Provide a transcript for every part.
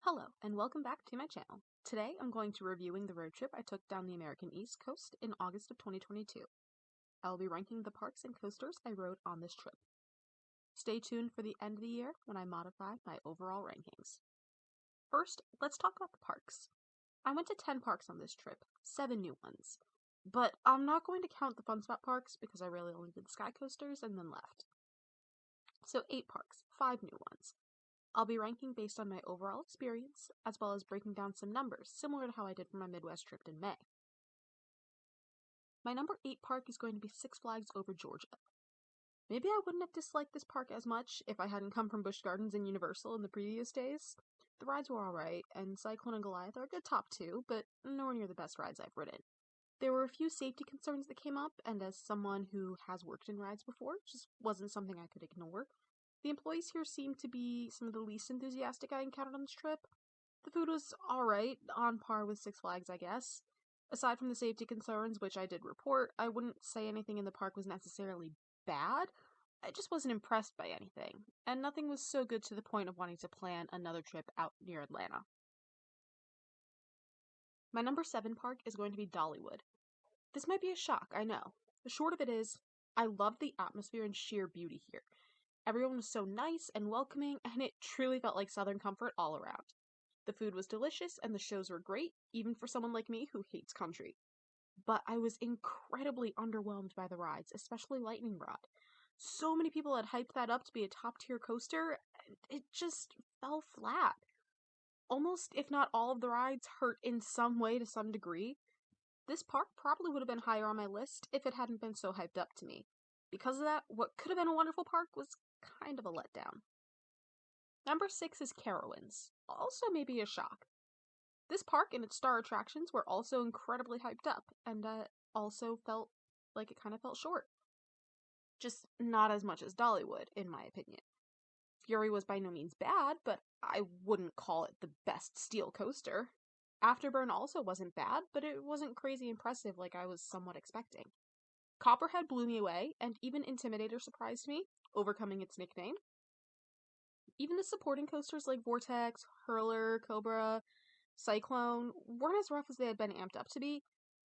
Hello, and welcome back to my channel. Today I'm going to be reviewing the road trip I took down the American East Coast in August of 2022. I'll be ranking the parks and coasters I rode on this trip. Stay tuned for the end of the year when I modify my overall rankings. First, let's talk about the parks. I went to 10 parks on this trip, 7 new ones. But I'm not going to count the Fun Spot parks because I really only did Sky Coasters and then left. So 8 parks, 5 new ones. I'll be ranking based on my overall experience, as well as breaking down some numbers, similar to how I did for my Midwest trip in May. My number 8 park is going to be Six Flags Over Georgia. Maybe I wouldn't have disliked this park as much if I hadn't come from Busch Gardens and Universal in the previous days. The rides were alright, and Cyclone and Goliath are a good top 2, but nowhere near the best rides I've ridden. There were a few safety concerns that came up, and as someone who has worked in rides before, it just wasn't something I could ignore. The employees here seemed to be some of the least enthusiastic I encountered on this trip. The food was alright, on par with Six Flags, I guess. Aside from the safety concerns, which I did report, I wouldn't say anything in the park was necessarily bad. I just wasn't impressed by anything, and nothing was so good to the point of wanting to plan another trip out near Atlanta. My number 7 park is going to be Dollywood. This might be a shock, I know. The short of it is, I loved the atmosphere and sheer beauty here. Everyone was so nice and welcoming, and it truly felt like Southern comfort all around. The food was delicious, and the shows were great, even for someone like me who hates country. But I was incredibly underwhelmed by the rides, especially Lightning Rod. So many people had hyped that up to be a top-tier coaster, and it just fell flat. Almost, if not all of the rides, hurt in some way to some degree. This park probably would have been higher on my list if it hadn't been so hyped up to me. Because of that, what could have been a wonderful park was kind of a letdown. Number 6 is Carowinds, also maybe a shock. This park and its star attractions were also incredibly hyped up, and also felt like it kind of fell short. Just not as much as Dollywood, in my opinion. Fury was by no means bad, but I wouldn't call it the best steel coaster. Afterburn also wasn't bad, but it wasn't crazy impressive like I was somewhat expecting. Copperhead blew me away, and even Intimidator surprised me, overcoming its nickname. Even the supporting coasters like Vortex, Hurler, Cobra, Cyclone weren't as rough as they had been amped up to be.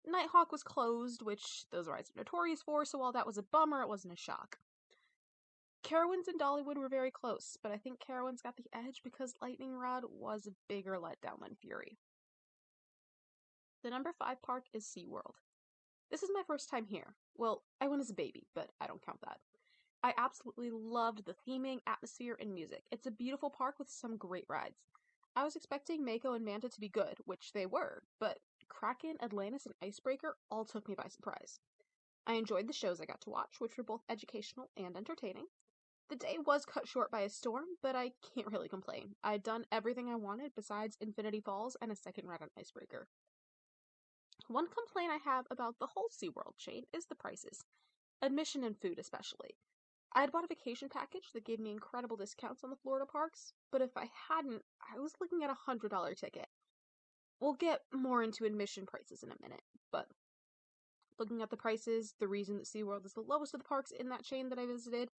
Nighthawk was closed, which those rides are notorious for, so while that was a bummer, it wasn't a shock. Carowinds and Dollywood were very close, but I think Carowinds got the edge because Lightning Rod was a bigger letdown than Fury. The number 5 park is SeaWorld. This is my first time here. Well, I went as a baby, but I don't count that. I absolutely loved the theming, atmosphere, and music. It's a beautiful park with some great rides. I was expecting Mako and Manta to be good, which they were, but Kraken, Atlantis, and Icebreaker all took me by surprise. I enjoyed the shows I got to watch, which were both educational and entertaining. The day was cut short by a storm, but I can't really complain. I'd done everything I wanted besides Infinity Falls and a second ride on Icebreaker. One complaint I have about the whole SeaWorld chain is the prices. Admission and food especially. I had bought a vacation package that gave me incredible discounts on the Florida parks, but if I hadn't, I was looking at a $100 ticket. We'll get more into admission prices in a minute, but looking at the prices, the reason that SeaWorld is the lowest of the parks in that chain that I visited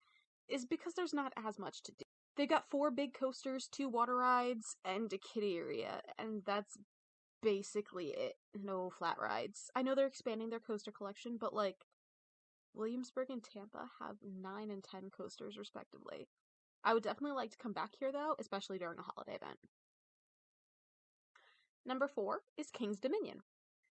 is because there's not as much to do. They've got 4 big coasters, 2 water rides, and a kiddie area, and that's basically it. No flat rides. I know they're expanding their coaster collection, but like, Williamsburg and Tampa have 9 and 10 coasters respectively. I would definitely like to come back here though, especially during a holiday event. Number 4 is King's Dominion.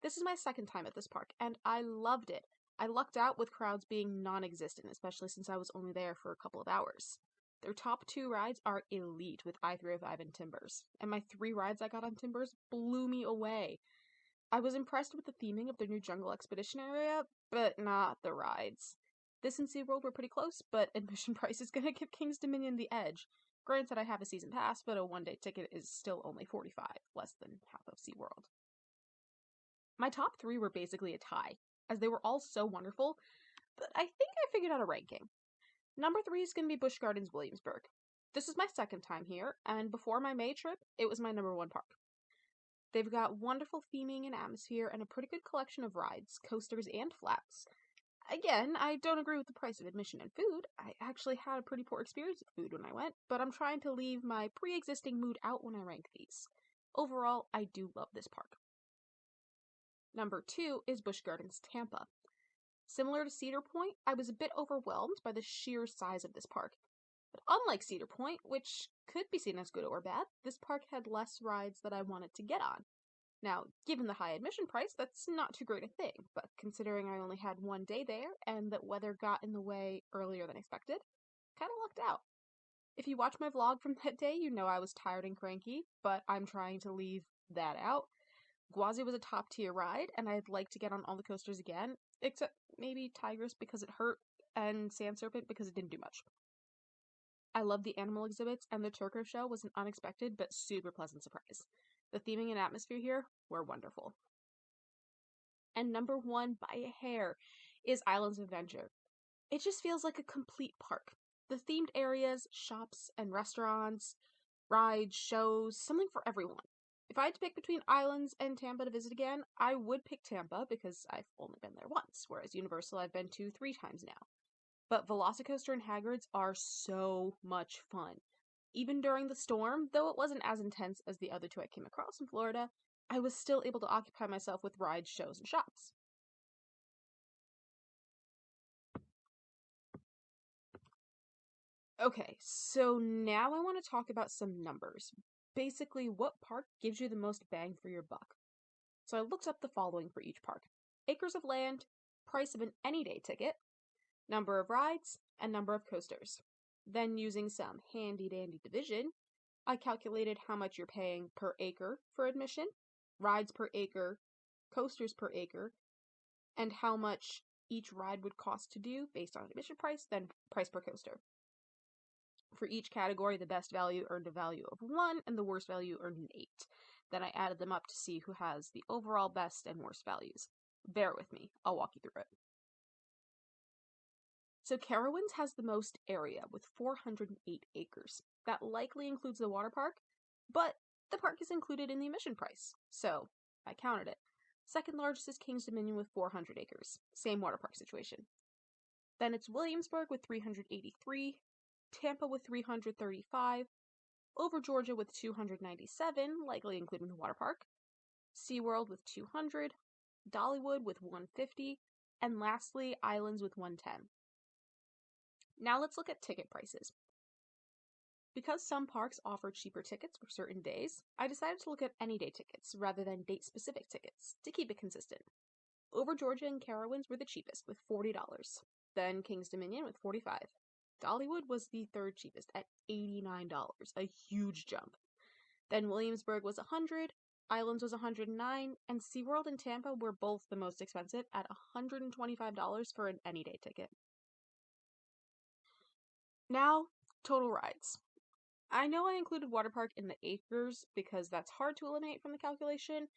This is my second time at this park, and I loved it. I lucked out with crowds being non-existent, especially since I was only there for a couple of hours. Their top 2 rides are elite with I-305 and Timbers, and my 3 rides I got on Timbers blew me away. I was impressed with the theming of their new Jungle Expedition area, but not the rides. This and SeaWorld were pretty close, but admission price is gonna give King's Dominion the edge. Granted, I have a season pass, but a one-day ticket is still only $45, less than half of SeaWorld. My top 3 were basically a tie, as they were all so wonderful, but I think I figured out a ranking. Number 3 is going to be Busch Gardens Williamsburg. This is my second time here, and before my May trip, it was my number 1 park. They've got wonderful theming and atmosphere and a pretty good collection of rides, coasters, and flats. Again, I don't agree with the price of admission and food. I actually had a pretty poor experience with food when I went, but I'm trying to leave my pre-existing mood out when I rank these. Overall, I do love this park. Number 2 is Busch Gardens Tampa. Similar to Cedar Point, I was a bit overwhelmed by the sheer size of this park. But unlike Cedar Point, which could be seen as good or bad, this park had less rides that I wanted to get on. Now, given the high admission price, that's not too great a thing, but considering I only had one day there and that weather got in the way earlier than expected, kinda lucked out. If you watch my vlog from that day, you know I was tired and cranky, but I'm trying to leave that out. Gwazi was a top tier ride, and I'd like to get on all the coasters again, except maybe Tigress because it hurt, and Sand Serpent because it didn't do much. I love the animal exhibits, and the Turco show was an unexpected but super pleasant surprise. The theming and atmosphere here were wonderful. And number 1 by a hair is Islands of Adventure. It just feels like a complete park. The themed areas, shops, and restaurants, rides, shows, something for everyone. If I had to pick between Islands and Tampa to visit again, I would pick Tampa because I've only been there once, whereas Universal I've been to 3 times now. But Velocicoaster and Hagrid's are so much fun. Even during the storm, though it wasn't as intense as the other 2 I came across in Florida, I was still able to occupy myself with rides, shows, and shops. Okay, so now I want to talk about some numbers. Basically, what park gives you the most bang for your buck? So I looked up the following for each park: acres of land, price of an any day ticket, number of rides, and number of coasters. Then, using some handy dandy division, I calculated how much you're paying per acre for admission, rides per acre, coasters per acre, and how much each ride would cost to do based on admission price, then price per coaster. For each category, the best value earned a value of 1 and the worst value earned an 8. Then I added them up to see who has the overall best and worst values. Bear with me, I'll walk you through it. So Carowinds has the most area with 408 acres. That likely includes the water park, but the park is included in the admission price, so I counted it. Second largest is King's Dominion with 400 acres. Same water park situation. Then it's Williamsburg with 383, Tampa with 335, Over Georgia with 297, likely including the water park, SeaWorld with 200, Dollywood with 150, and lastly, Islands with 110. Now let's look at ticket prices. Because some parks offer cheaper tickets for certain days, I decided to look at any day tickets rather than date-specific tickets to keep it consistent. Over Georgia and Carowinds were the cheapest with $40, then King's Dominion with $45. Dollywood was the third cheapest at $89, a huge jump. Then Williamsburg was $100, Islands was $109, and SeaWorld and Tampa were both the most expensive at $125 for an any day ticket. Now, total rides. I know I included water park in the acres because that's hard to eliminate from the calculation,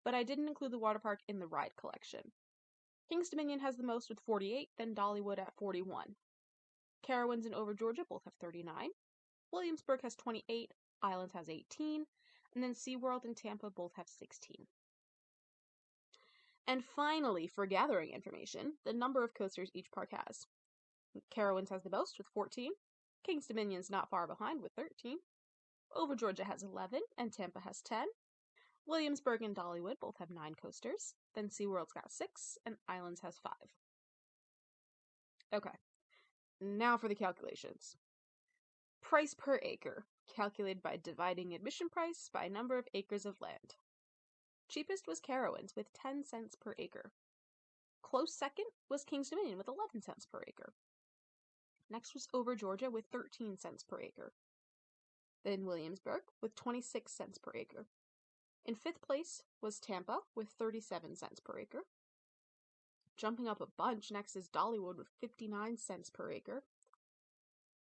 but I didn't include the water park in the ride collection. King's Dominion has the most with 48, then Dollywood at 41. Carowinds and Over Georgia both have 39. Williamsburg has 28, Islands has 18, and then SeaWorld and Tampa both have 16. And finally, for gathering information, the number of coasters each park has. Carowinds has the most with 14. King's Dominion's not far behind with 13. Over Georgia has 11, and Tampa has 10. Williamsburg and Dollywood both have 9 coasters. Then SeaWorld's got 6, and Islands has 5. Okay, now for the calculations. Price per acre, calculated by dividing admission price by number of acres of land. Cheapest was Carowinds with 10 cents per acre. Close second was King's Dominion with 11 cents per acre. Next was Over Georgia with 13 cents per acre. Then Williamsburg with 26 cents per acre. In 5th place was Tampa with 37 cents per acre. Jumping up a bunch, next is Dollywood with 59 cents per acre.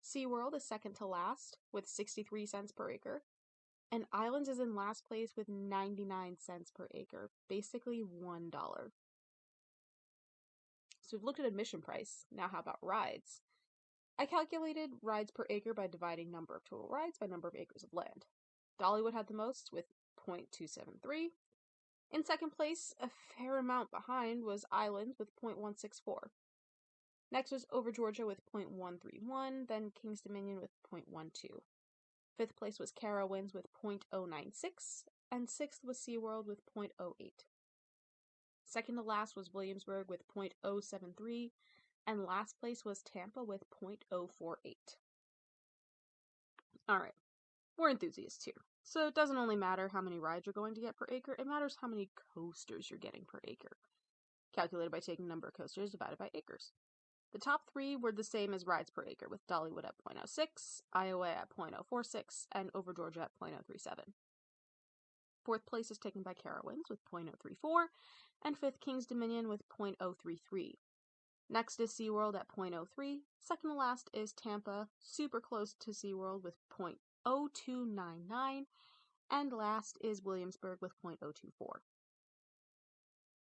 SeaWorld is second to last with 63 cents per acre. And Islands is in last place with 99 cents per acre, basically $1. So we've looked at admission price. Now how about rides? I calculated rides per acre by dividing number of total rides by number of acres of land. Dollywood had the most with 0.273. In second place, a fair amount behind, was Islands with 0.164. Next was Over Georgia with 0.131, then King's Dominion with 0.12. Fifth place was Carowinds with 0.096, and sixth was SeaWorld with 0.08. Second to last was Williamsburg with 0.073, and last place was Tampa with 0.048. Alright, we're enthusiasts here, so it doesn't only matter how many rides you're going to get per acre, it matters how many coasters you're getting per acre, calculated by taking number of coasters divided by acres. The top three were the same as rides per acre, with Dollywood at 0.06, Iowa at 0.046, and Over Georgia at 0.037. Fourth place is taken by Carowinds with 0.034, and fifth King's Dominion with 0.033. Next is SeaWorld at 0.03. Second to last is Tampa, super close to SeaWorld with 0.0299. And last is Williamsburg with 0.024.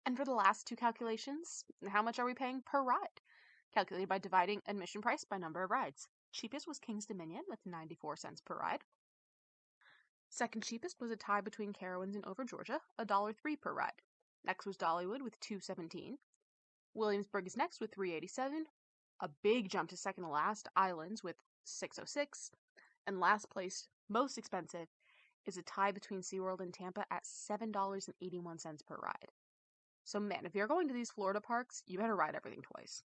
And for the last two calculations, how much are we paying per ride? Calculated by dividing admission price by number of rides. Cheapest was King's Dominion with 94 cents per ride. Second cheapest was a tie between Carowinds and Over Georgia, $1.03 per ride. Next was Dollywood with $2.17. Williamsburg is next with $3.87. A big jump to second to last, Islands with $6.06. And last place, most expensive, is a tie between SeaWorld and Tampa at $7.81 per ride. So man, if you're going to these Florida parks, you better ride everything twice.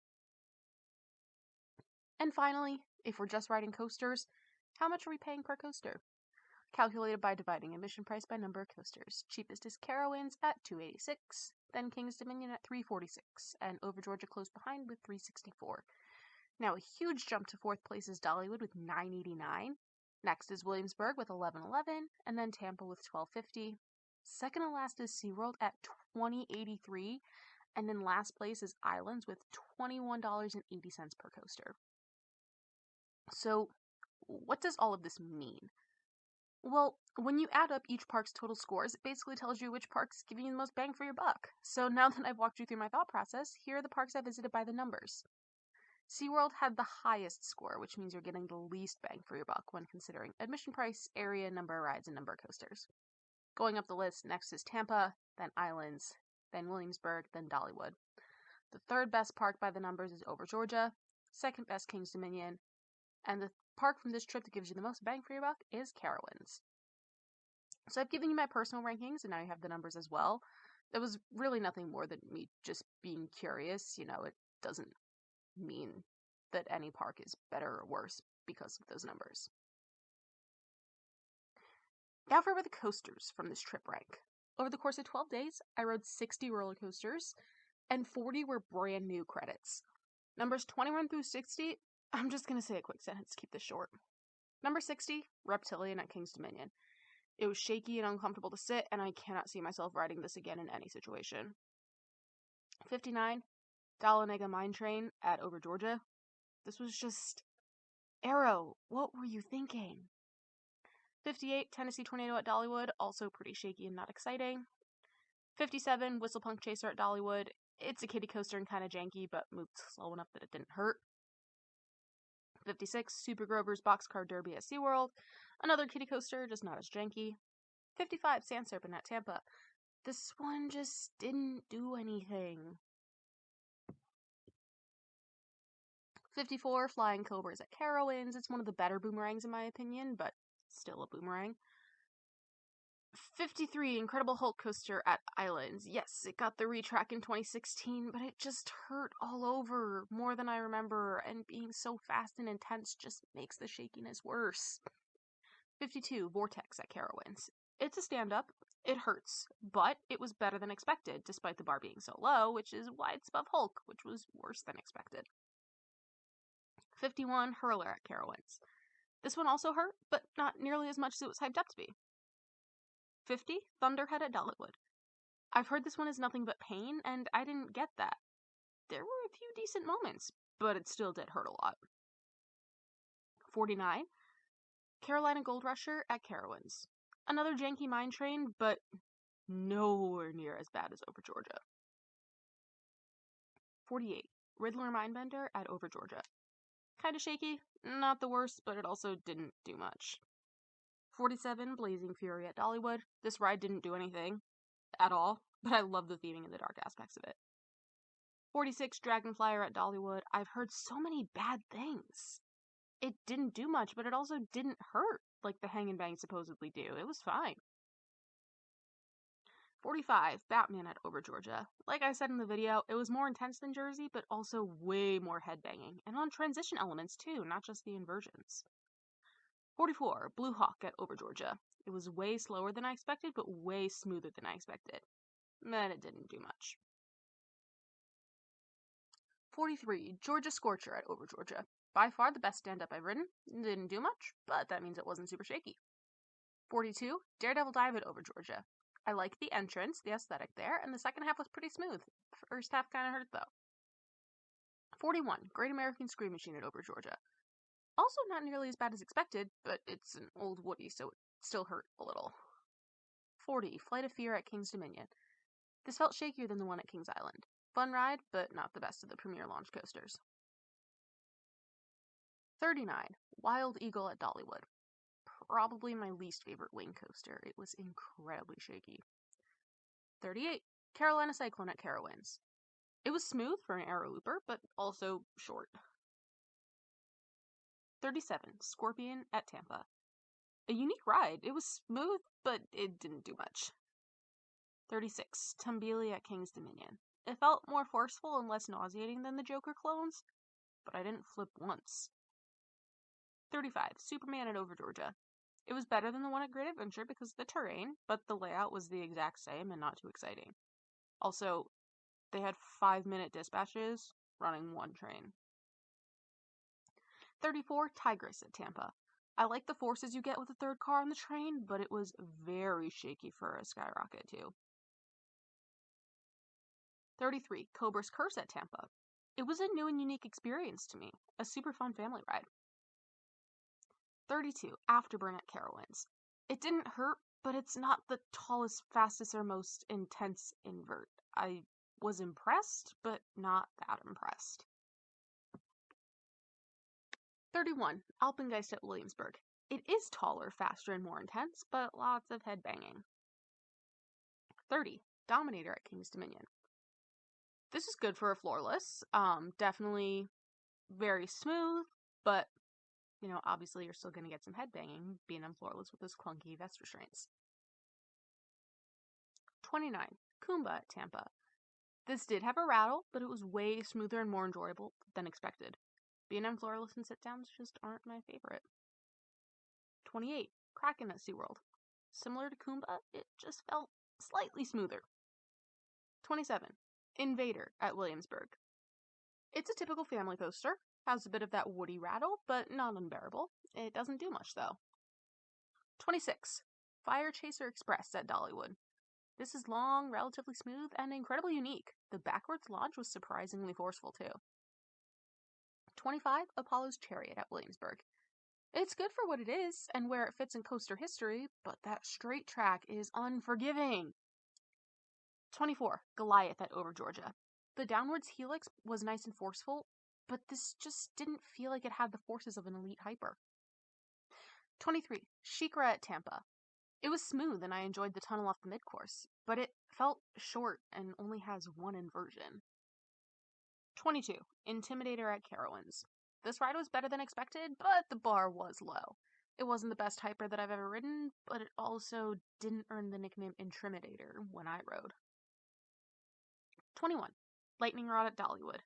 And finally, if we're just riding coasters, how much are we paying per coaster? Calculated by dividing admission price by number of coasters. Cheapest is Carowinds at $2.86, then King's Dominion at $3.46, and Over Georgia close behind with $3.64. Now a huge jump to fourth place is Dollywood with $9.89. Next is Williamsburg with $11.11, and then Tampa with $12.50. Second to last is SeaWorld at $20.83, and in last place is Islands with $21.80 per coaster. So, what does all of this mean? Well, when you add up each park's total scores, it basically tells you which park's giving you the most bang for your buck. So now that I've walked you through my thought process, here are the parks I visited by the numbers. SeaWorld had the highest score, which means you're getting the least bang for your buck when considering admission price, area, number of rides, and number of coasters. Going up the list, next is Tampa, then Islands, then Williamsburg, then Dollywood. The third best park by the numbers is Over Georgia, second best King's Dominion, and the park from this trip that gives you the most bang for your buck is Carowinds. So I've given you my personal rankings, and now you have the numbers as well. That was really nothing more than me just being curious. You know, it doesn't mean that any park is better or worse because of those numbers. Now for where the coasters from this trip rank. Over the course of 12 days, I rode 60 roller coasters, and 40 were brand new credits. Numbers 21 through 60, I'm just going to say a quick sentence to keep this short. Number 60, Reptilian at King's Dominion. It was shaky and uncomfortable to sit, and I cannot see myself riding this again in any situation. 59, Dahlonega Mine Train at Over Georgia. This was just... Arrow, what were you thinking? 58, Tennessee Tornado at Dollywood, also pretty shaky and not exciting. 57, Whistlepunk Chaser at Dollywood. It's a kiddie coaster and kind of janky, but moved slow enough that it didn't hurt. 56, Super Grover's Boxcar Derby at SeaWorld. Another kiddie coaster, just not as janky. 55, Sand Serpent at Tampa. This one just didn't do anything. 54, Flying Cobras at Carowinds. It's one of the better boomerangs in my opinion, but still a boomerang. 53, Incredible Hulk Coaster at Islands. Yes, it got the retrack in 2016, but it just hurt all over more than I remember, and being so fast and intense just makes the shakiness worse. 52, Vortex at Carowinds. It's a stand-up. It hurts, but it was better than expected, despite the bar being so low, which is why it's above Hulk, which was worse than expected. 51, Hurler at Carowinds. This one also hurt, but not nearly as much as it was hyped up to be. 50, Thunderhead at Dollywood. I've heard this one is nothing but pain, and I didn't get that. There were a few decent moments, but it still did hurt a lot. 49, Carolina Gold Rusher at Carowinds. Another janky mine train, but nowhere near as bad as Over Georgia. 48, Riddler Mindbender at Over Georgia. Kinda shaky, not the worst, but it also didn't do much. 47, Blazing Fury at Dollywood. This ride didn't do anything at all, but I love the theming and the dark aspects of it. 46, Dragonflyer at Dollywood. I've heard so many bad things. It didn't do much, but it also didn't hurt like the Hang and Bang supposedly do. It was fine. 45, Batman at Over Georgia. Like I said in the video, it was more intense than Jersey, but also way more headbanging, and on transition elements too, not just the inversions. 44, Blue Hawk at Over Georgia. It was way slower than I expected, but way smoother than I expected. But it didn't do much. 43, Georgia Scorcher at Over Georgia. By far the best stand-up I've ridden. Didn't do much, but that means it wasn't super shaky. 42, Daredevil Dive at Over Georgia. I like the entrance, the aesthetic there, and the second half was pretty smooth. First half kind of hurt, though. 41, Great American Scream Machine at Over Georgia. Also not nearly as bad as expected, but it's an old Woody, so it still hurt a little. 40, Flight of Fear at King's Dominion. This felt shakier than the one at Kings Island. Fun ride, but not the best of the premier launch coasters. 39, Wild Eagle at Dollywood. Probably my least favorite wing coaster. It was incredibly shaky. 38, Carolina Cyclone at Carowinds. It was smooth for an aero looper, but also short. 37, Scorpion at Tampa. A unique ride. It was smooth, but it didn't do much. 36, Tumbili at King's Dominion. It felt more forceful and less nauseating than the Joker clones, but I didn't flip once. 35, Superman at Over Georgia. It was better than the one at Great Adventure because of the terrain, but the layout was the exact same and not too exciting. Also, they had 5-minute dispatches running one train. 34, Tigris at Tampa. I like the forces you get with a third car on the train, but it was very shaky for a Skyrocket too. 33, Cobra's Curse at Tampa. It was a new and unique experience to me, a super fun family ride. 32, Afterburn at Carowinds. It didn't hurt, but it's not the tallest, fastest, or most intense invert. I was impressed, but not that impressed. 31, Alpengeist at Williamsburg. It is taller, faster, and more intense, but lots of headbanging. 30, Dominator at King's Dominion. This is good for a floorless. Definitely very smooth, but obviously you're still going to get some headbanging being on floorless with those clunky vest restraints. 29, Kumba at Tampa. This did have a rattle, but it was way smoother and more enjoyable than expected. Being on floorless and sit-downs just aren't my favorite. 28, Kraken at SeaWorld. Similar to Kumba, it just felt slightly smoother. 27, Invader at Williamsburg. It's a typical family coaster, has a bit of that Woody rattle, but not unbearable. It doesn't do much, though. 26, Fire Chaser Express at Dollywood. This is long, relatively smooth, and incredibly unique. The backwards launch was surprisingly forceful, too. 25, Apollo's Chariot at Williamsburg. It's good for what it is, and where it fits in coaster history, but that straight track is unforgiving. 24, Goliath at Over Georgia. The downwards helix was nice and forceful, but this just didn't feel like it had the forces of an elite hyper. 23, SheiKra at Tampa. It was smooth and I enjoyed the tunnel off the mid-course, but it felt short and only has one inversion. 22, Intimidator at Carowinds. This ride was better than expected, but the bar was low. It wasn't the best hyper that I've ever ridden, but it also didn't earn the nickname Intimidator when I rode. 21, Lightning Rod at Dollywood.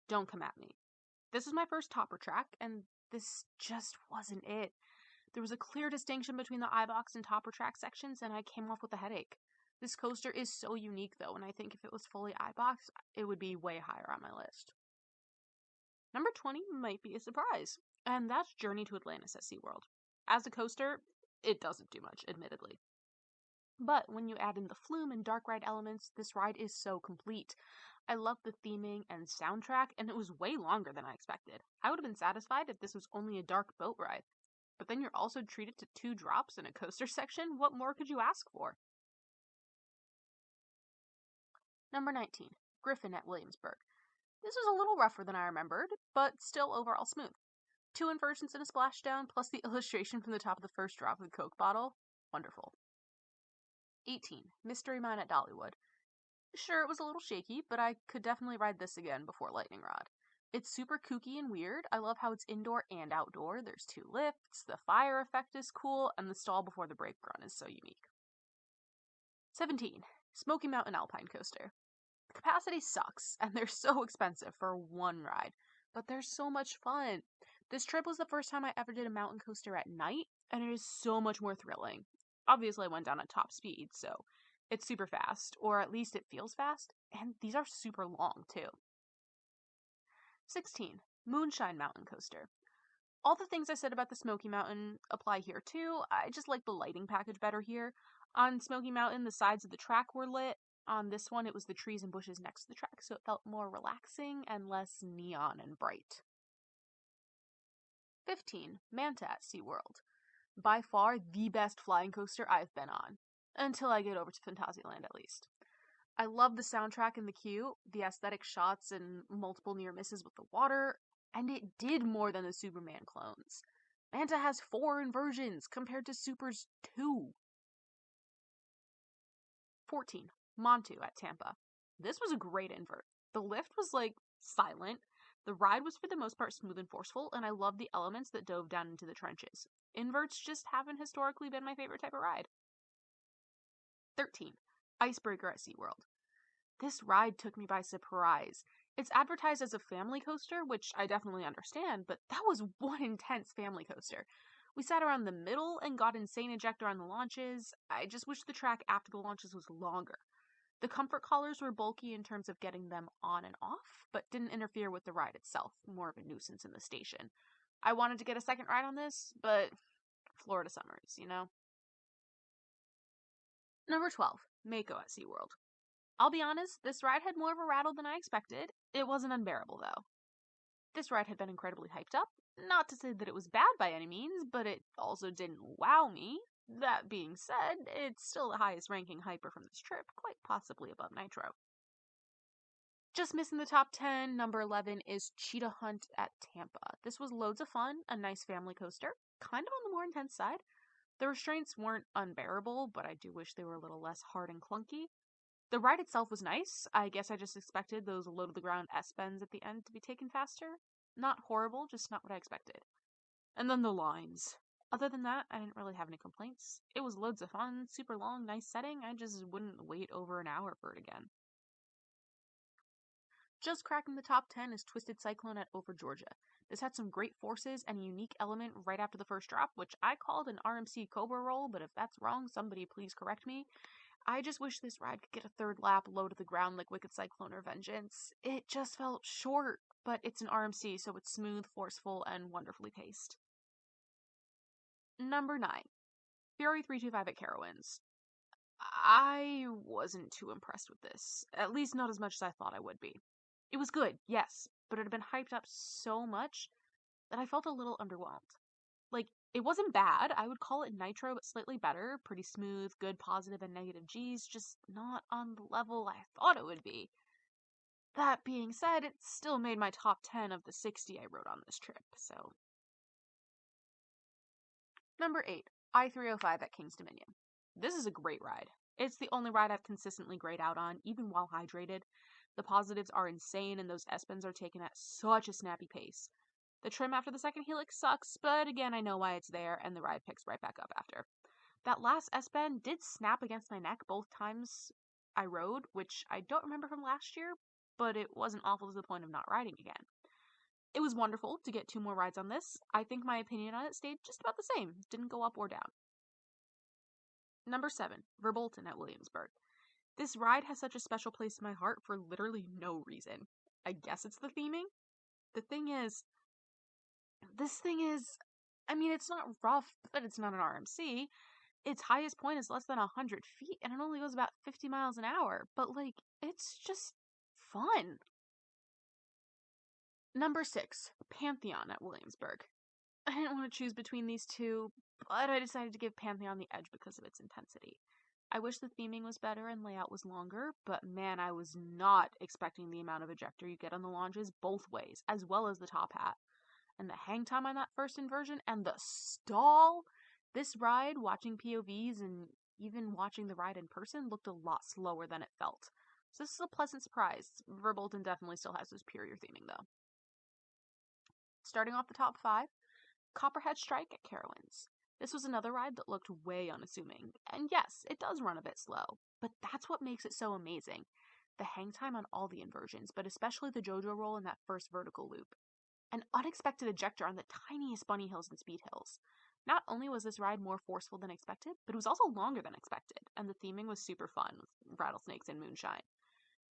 Don't come at me. This is my first topper track, and this just wasn't it. There was a clear distinction between the iBox and topper track sections, and I came off with a headache. This coaster is so unique, though, and I think if it was fully iBox, it would be way higher on my list. Number 20 might be a surprise, and that's Journey to Atlantis at SeaWorld. As a coaster, it doesn't do much, admittedly. But when you add in the flume and dark ride elements, this ride is so complete. I love the theming and soundtrack, and it was way longer than I expected. I would have been satisfied if this was only a dark boat ride. But then you're also treated to 2 drops in a coaster section. What more could you ask for? Number 19, Griffon at Williamsburg. This was a little rougher than I remembered, but still overall smooth. 2 inversions and a splashdown, plus the illustration from the top of the first drop of the Coke bottle. Wonderful. 18, Mystery Mine at Dollywood. Sure, it was a little shaky, but I could definitely ride this again before Lightning Rod. It's super kooky and weird. I love how it's indoor and outdoor. There's 2 lifts, the fire effect is cool, and the stall before the brake run is so unique. 17. Smoky Mountain Alpine Coaster. The capacity sucks, and they're so expensive for one ride, but they're so much fun. This trip was the first time I ever did a mountain coaster at night, and it is so much more thrilling. Obviously, I went down at top speed, so it's super fast, or at least it feels fast, and these are super long, too. 16. Moonshine Mountain Coaster. All the things I said about the Smoky Mountain apply here, too. I just like the lighting package better here. On Smoky Mountain, the sides of the track were lit. On this one, it was the trees and bushes next to the track, so it felt more relaxing and less neon and bright. 15. Manta at SeaWorld. By far the best flying coaster I've been on. Until I get over to Phantasialand, at least. I love the soundtrack and the queue, the aesthetic shots and multiple near misses with the water, and it did more than the Superman clones. Manta has 4 inversions compared to Super's 2. 14. Montu at Tampa. This was a great invert. The lift was silent. The ride was for the most part smooth and forceful, and I loved the elements that dove down into the trenches. Inverts just haven't historically been my favorite type of ride. 13. Icebreaker at SeaWorld. This ride took me by surprise. It's advertised as a family coaster, which I definitely understand, but that was one intense family coaster. We sat around the middle and got insane ejector on the launches. I just wish the track after the launches was longer. The comfort collars were bulky in terms of getting them on and off, but didn't interfere with the ride itself, more of a nuisance in the station. I wanted to get a second ride on this, but Florida summers, you know? Number 12, Mako at SeaWorld. I'll be honest, this ride had more of a rattle than I expected. It wasn't unbearable, though. This ride had been incredibly hyped up. Not to say that it was bad by any means, but it also didn't wow me. That being said, it's still the highest ranking hyper from this trip, quite possibly above Nitro. Just missing the top 10, number 11 is Cheetah Hunt at Tampa. This was loads of fun, a nice family coaster, kind of on the more intense side. The restraints weren't unbearable, but I do wish they were a little less hard and clunky. The ride itself was nice. I guess I just expected those low-to-the-ground S-bends at the end to be taken faster. Not horrible, just not what I expected. And then the lines. Other than that, I didn't really have any complaints. It was loads of fun, super long, nice setting. I just wouldn't wait over an hour for it again. Just cracking the top 10 is Twisted Cyclone at Over Georgia. This had some great forces and a unique element right after the first drop, which I called an RMC Cobra roll, but if that's wrong, somebody please correct me. I just wish this ride could get a third lap low to the ground like Wicked Cyclone or Vengeance. It just felt short, but it's an RMC, so it's smooth, forceful, and wonderfully paced. Number 9. Fury 325 at Carowinds. I wasn't too impressed with this, at least not as much as I thought I would be. It was good, yes, but it had been hyped up so much that I felt a little underwhelmed. It wasn't bad. I would call it Nitro, but slightly better. Pretty smooth, good positive and negative Gs, just not on the level I thought it would be. That being said, it still made my top 10 of the 60 I rode on this trip, so. Number 8, I-305 at King's Dominion. This is a great ride. It's the only ride I've consistently grayed out on, even while hydrated. The positives are insane, and those S-bends are taken at such a snappy pace. The trim after the second helix sucks, but again, I know why it's there, and the ride picks right back up after. That last S-bend did snap against my neck both times I rode, which I don't remember from last year, but it wasn't awful to the point of not riding again. It was wonderful to get 2 more rides on this. I think my opinion on it stayed just about the same, didn't go up or down. Number 7, Verbolten at Williamsburg. This ride has such a special place in my heart for literally no reason. I guess it's the theming? This thing is, it's not rough, but it's not an RMC. Its highest point is less than 100 feet, and it only goes about 50 miles an hour, but it's just fun. Number 6, Pantheon at Williamsburg. I didn't want to choose between these two, but I decided to give Pantheon the edge because of its intensity. I wish the theming was better and layout was longer, but man, I was not expecting the amount of ejector you get on the launches both ways, as well as the top hat. And the hang time on that first inversion, and the stall! This ride, watching POVs and even watching the ride in person, looked a lot slower than it felt. So this is a pleasant surprise. Verbolten definitely still has the superior theming, though. Starting off the top 5, Copperhead Strike at Carowinds. This was another ride that looked way unassuming, and yes, it does run a bit slow, but that's what makes it so amazing. The hang time on all the inversions, but especially the JoJo roll in that first vertical loop. An unexpected ejector on the tiniest bunny hills and speed hills. Not only was this ride more forceful than expected, but it was also longer than expected, and the theming was super fun with rattlesnakes and moonshine.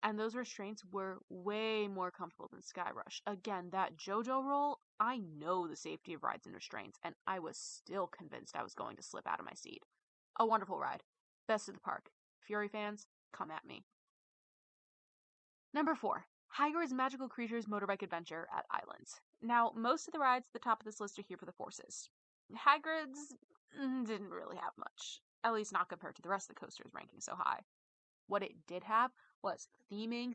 And those restraints were way more comfortable than Skyrush. Again, that JoJo roll, I know the safety of rides and restraints, and I was still convinced I was going to slip out of my seat. A wonderful ride. Best of the park. Fury fans, come at me. Number 4. Hagrid's Magical Creatures Motorbike Adventure at Islands. Now, most of the rides at the top of this list are here for the forces. Hagrid's didn't really have much, at least not compared to the rest of the coasters ranking so high. What it did have was theming.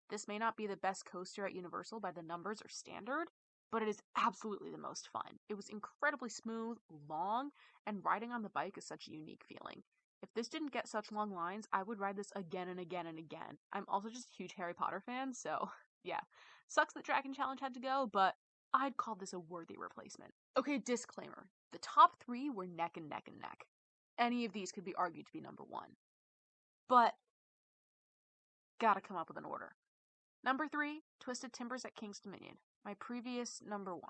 This may not be the best coaster at Universal by the numbers or standard, but it is absolutely the most fun. It was incredibly smooth, long, and riding on the bike is such a unique feeling. If this didn't get such long lines, I would ride this again and again and again. I'm also just a huge Harry Potter fan, so yeah. Sucks that Dragon Challenge had to go, but I'd call this a worthy replacement. Okay, disclaimer. The top 3 were neck and neck and neck. Any of these could be argued to be number 1. But gotta come up with an order. Number 3, Twisted Timbers at King's Dominion, my previous number 1.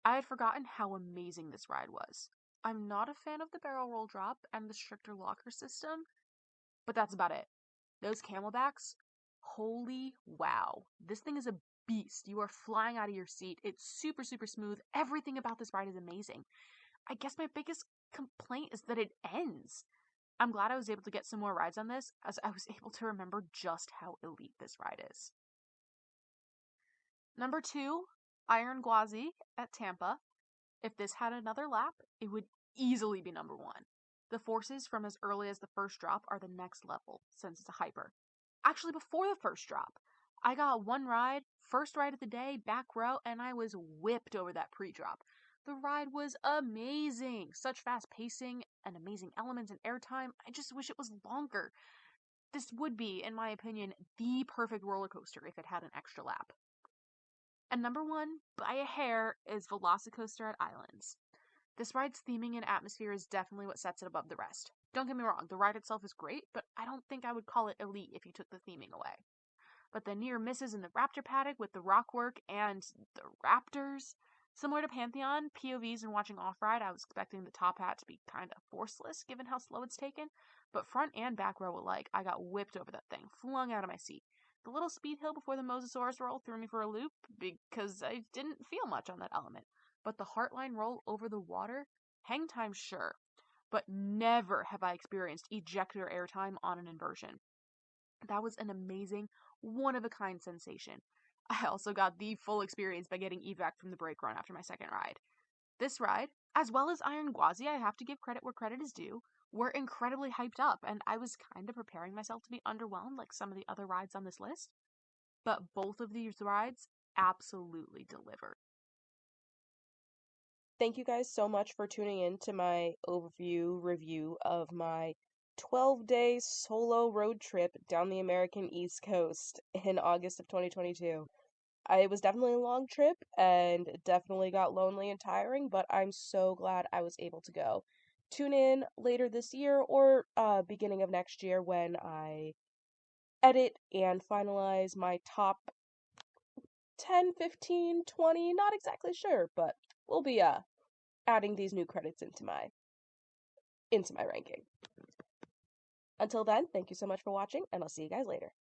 I had forgotten how amazing this ride was. I'm not a fan of the barrel roll drop and the stricter locker system, but that's about it. Those camelbacks, holy wow. This thing is a beast. You are flying out of your seat. It's super, super smooth. Everything about this ride is amazing. I guess my biggest complaint is that it ends. I'm glad I was able to get some more rides on this, as I was able to remember just how elite this ride is. Number 2, Iron Gwazi at Tampa. If this had another lap, it would easily be number 1. The forces from as early as the first drop are the next level, since it's a hyper. Actually, before the first drop, I got one ride, first ride of the day, back row, and I was whipped over that pre-drop. The ride was amazing. Such fast pacing and amazing elements and airtime. I just wish it was longer. This would be, in my opinion, the perfect roller coaster if it had an extra lap. And number 1, by a hair, is Velocicoaster at Islands. This ride's theming and atmosphere is definitely what sets it above the rest. Don't get me wrong, the ride itself is great, but I don't think I would call it elite if you took the theming away. But the near misses in the raptor paddock with the rock work and the raptors. Similar to Pantheon, POVs and watching off-ride, I was expecting the top hat to be kind of forceless given how slow it's taken, but front and back row alike, I got whipped over that thing, flung out of my seat. The little speed hill before the Mosasaurus roll threw me for a loop because I didn't feel much on that element. But the Heartline roll over the water, hang time sure, but never have I experienced ejector airtime on an inversion. That was an amazing, one-of-a-kind sensation. I also got the full experience by getting evac from the brake run after my second ride. This ride, as well as Iron Gwazi, I have to give credit where credit is due, were incredibly hyped up, and I was kind of preparing myself to be underwhelmed like some of the other rides on this list. But both of these rides absolutely delivered. Thank you guys so much for tuning in to my overview review of my 12-day solo road trip down the American East Coast in August of 2022. It was definitely a long trip and definitely got lonely and tiring, but I'm so glad I was able to go. Tune in later this year or beginning of next year when I edit and finalize my top 10, 15, 20, not exactly sure, but we'll be adding these new credits into my ranking. Until then, thank you so much for watching, and I'll see you guys later.